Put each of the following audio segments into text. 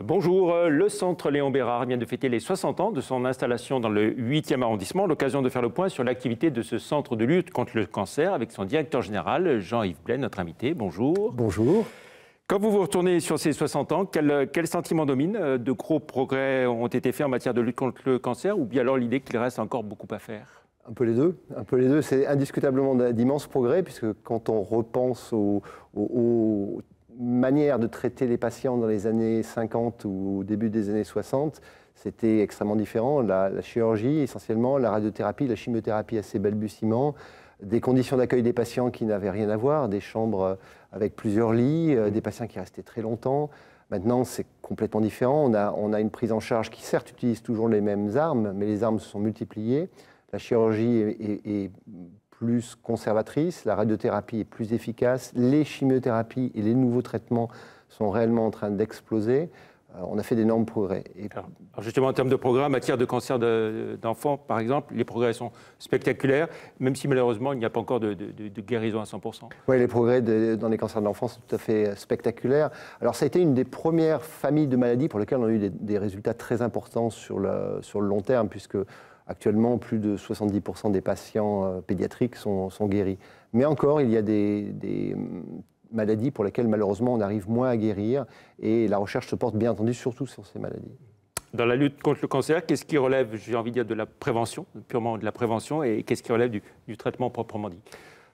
Bonjour, le centre Léon Bérard vient de fêter les 60 ans de son installation dans le 8e arrondissement. L'occasion de faire le point sur l'activité de ce centre de lutte contre le cancer avec son directeur général, Jean-Yves Blaine, notre invité. Bonjour. Bonjour. Quand vous vous retournez sur ces 60 ans, quel sentiment domine? De gros progrès ont été faits en matière de lutte contre le cancer ou bien alors l'idée qu'il reste encore beaucoup à faire? Un peu les deux. Un peu les deux. C'est indiscutablement d'immenses progrès puisque quand on repense aux manière de traiter les patients dans les années 50 ou au début des années 60, c'était extrêmement différent. La chirurgie, essentiellement, la radiothérapie, la chimiothérapie, assez balbutiement, des conditions d'accueil des patients qui n'avaient rien à voir, des chambres avec plusieurs lits, des patients qui restaient très longtemps. Maintenant, c'est complètement différent. On a une prise en charge qui, certes, utilise toujours les mêmes armes, mais les armes se sont multipliées. La chirurgie est plus conservatrice, la radiothérapie est plus efficace, les chimiothérapies et les nouveaux traitements sont réellement en train d'exploser. On a fait d'énormes progrès. Alors justement, en termes de progrès, en matière de cancer d'enfants, par exemple, les progrès sont spectaculaires, même si malheureusement, il n'y a pas encore de guérison à 100%. Oui, les progrès dans les cancers de l'enfant sont tout à fait spectaculaires. Alors, ça a été une des premières familles de maladies pour lesquelles on a eu des résultats très importants sur le long terme, puisque actuellement, plus de 70% des patients pédiatriques sont guéris. Mais encore, il y a des maladies pour lesquelles, malheureusement, on arrive moins à guérir. Et la recherche se porte, bien entendu, surtout sur ces maladies. Dans la lutte contre le cancer, qu'est-ce qui relève, j'ai envie de dire, de la prévention, purement de la prévention, et qu'est-ce qui relève du traitement proprement dit?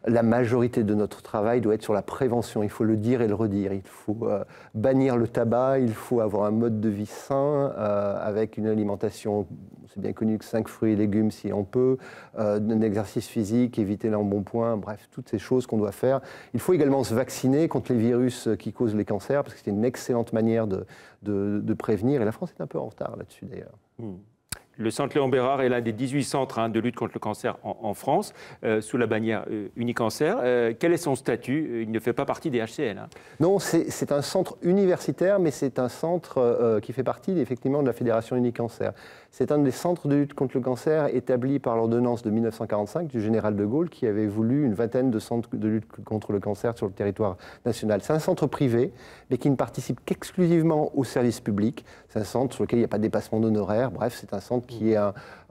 La majorité de notre travail doit être sur la prévention. Il faut le dire et le redire. Il faut bannir le tabac, il faut avoir un mode de vie sain, avec une alimentation, c'est bien connu, que 5 fruits et légumes si on peut, un exercice physique, éviter l'embonpoint, bref, toutes ces choses qu'on doit faire. Il faut également se vacciner contre les virus qui causent les cancers, parce que c'est une excellente manière de prévenir. Et la France est un peu en retard là-dessus d'ailleurs. Le centre Léon Bérard est l'un des 18 centres de lutte contre le cancer en France, sous la bannière Unicancer. Quel est son statut? Il ne fait pas partie des HCL. Non, c'est un centre universitaire, mais c'est un centre qui fait partie effectivement de la Fédération Unicancer. C'est un des centres de lutte contre le cancer établi par l'ordonnance de 1945 du général de Gaulle, qui avait voulu une vingtaine de centres de lutte contre le cancer sur le territoire national. C'est un centre privé, mais qui ne participe qu'exclusivement au service public. C'est un centre sur lequel il n'y a pas de dépassement d'honoraires. Bref, c'est un centre qui est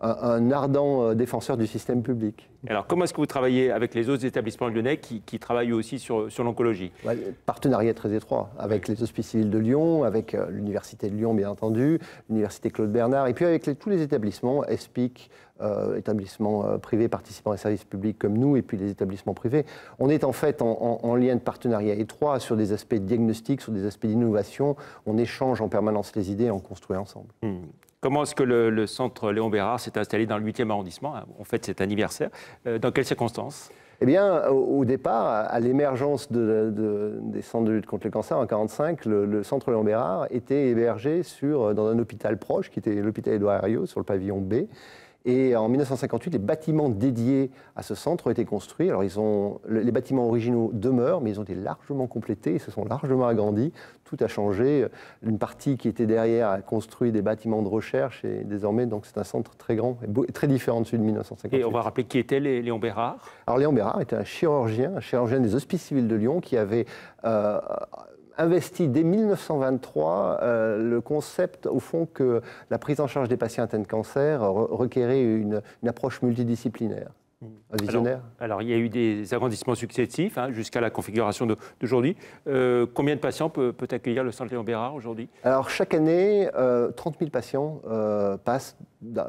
un ardent défenseur du système public. Alors, comment est-ce que vous travaillez avec les autres établissements lyonnais qui travaillent aussi sur l'oncologie? Partenariat très étroit avec les Hospices civils de Lyon, avec l'Université de Lyon, bien entendu, l'Université Claude Bernard, et puis avec tous les établissements, ESPIC, établissements privés participant à services publics comme nous, et puis les établissements privés. On est en fait en lien de partenariat étroit sur des aspects de diagnostic, sur des aspects d'innovation. On échange en permanence les idées, on construit ensemble. Comment est-ce que le centre Léon Bérard s'est installé dans le 8e arrondissement? On fête cet anniversaire. Dans quelles circonstances? Eh bien, au départ, à l'émergence des centres de lutte contre le cancer en 1945, le centre Léon Bérard était hébergé dans un hôpital proche, qui était l'hôpital Édouard Herriot, sur le pavillon B. Et en 1958, les bâtiments dédiés à ce centre ont été construits. Alors, les bâtiments originaux demeurent, mais ils ont été largement complétés, ils se sont largement agrandis. Tout a changé. Une partie qui était derrière a construit des bâtiments de recherche et désormais, donc, c'est un centre très grand et très différent de celui de 1958. Et on va rappeler qui était Léon Bérard? Alors, Léon Bérard était un chirurgien des Hospices civils de Lyon qui avait investi dès 1923 le concept, au fond, que la prise en charge des patients atteints de cancer requérait une approche multidisciplinaire. Un visionnaire. Alors, il y a eu des agrandissements successifs jusqu'à la configuration d'aujourd'hui. Combien de patients peut accueillir le centre Léon Bérard aujourd'hui? Alors, chaque année, 30 000 patients passent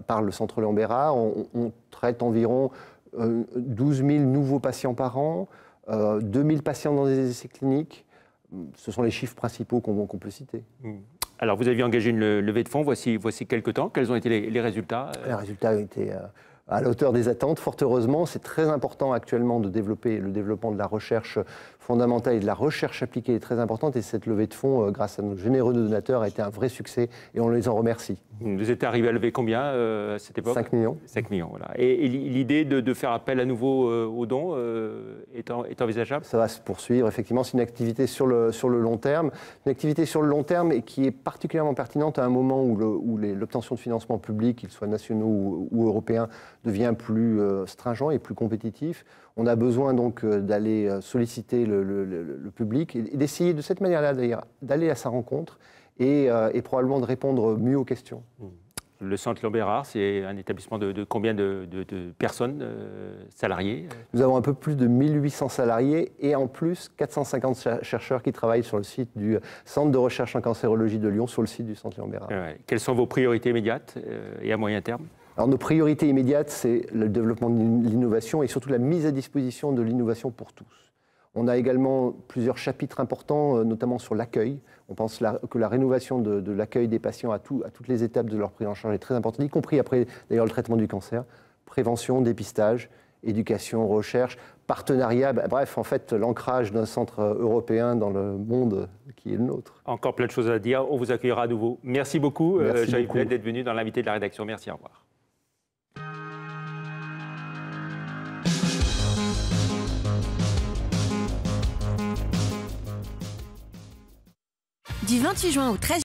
par le centre Léon Bérard. On traite environ 12 000 nouveaux patients par an, 2 000 patients dans des essais cliniques. Ce sont les chiffres principaux qu'on peut citer. Alors, vous aviez engagé une levée de fonds, voici quelques temps. Quels ont été les résultats? Les résultats ont été à la hauteur des attentes, fort heureusement. C'est très important actuellement de développer le développement de la recherche fondamentale et de la recherche appliquée est très importante. Et cette levée de fonds, grâce à nos généreux donateurs, a été un vrai succès et on les en remercie. Vous êtes arrivé à lever combien à cette époque? 5 millions. 5 millions, voilà. Et l'idée de faire appel à nouveau aux dons est envisageable? Ça va se poursuivre, effectivement. C'est une activité sur le long terme. Une activité sur le long terme et qui est particulièrement pertinente à un moment où l'obtention de financement public, qu'ils soient nationaux ou européens, devient plus stringent et plus compétitif. On a besoin donc d'aller solliciter le public et d'essayer de cette manière-là d'aller à sa rencontre et probablement de répondre mieux aux questions. Le centre Léon Bérard, c'est un établissement de combien de personnes, salariés? Nous avons un peu plus de 1800 salariés et en plus 450 chercheurs qui travaillent sur le site du Centre de recherche en cancérologie de Lyon, sur le site du centre Léon Bérard. Quelles sont vos priorités immédiates et à moyen terme? Alors, nos priorités immédiates, c'est le développement de l'innovation et surtout la mise à disposition de l'innovation pour tous. On a également plusieurs chapitres importants, notamment sur l'accueil. On pense que la rénovation de l'accueil des patients à toutes les étapes de leur prise en charge est très importante, y compris après d'ailleurs le traitement du cancer. Prévention, dépistage, éducation, recherche, partenariat, bref, en fait, l'ancrage d'un centre européen dans le monde qui est le nôtre. Encore plein de choses à dire, on vous accueillera à nouveau. Merci beaucoup, Jean-Yves Blais, d'être venu dans l'invité de la rédaction. Merci, au revoir. Du 28 juin au 13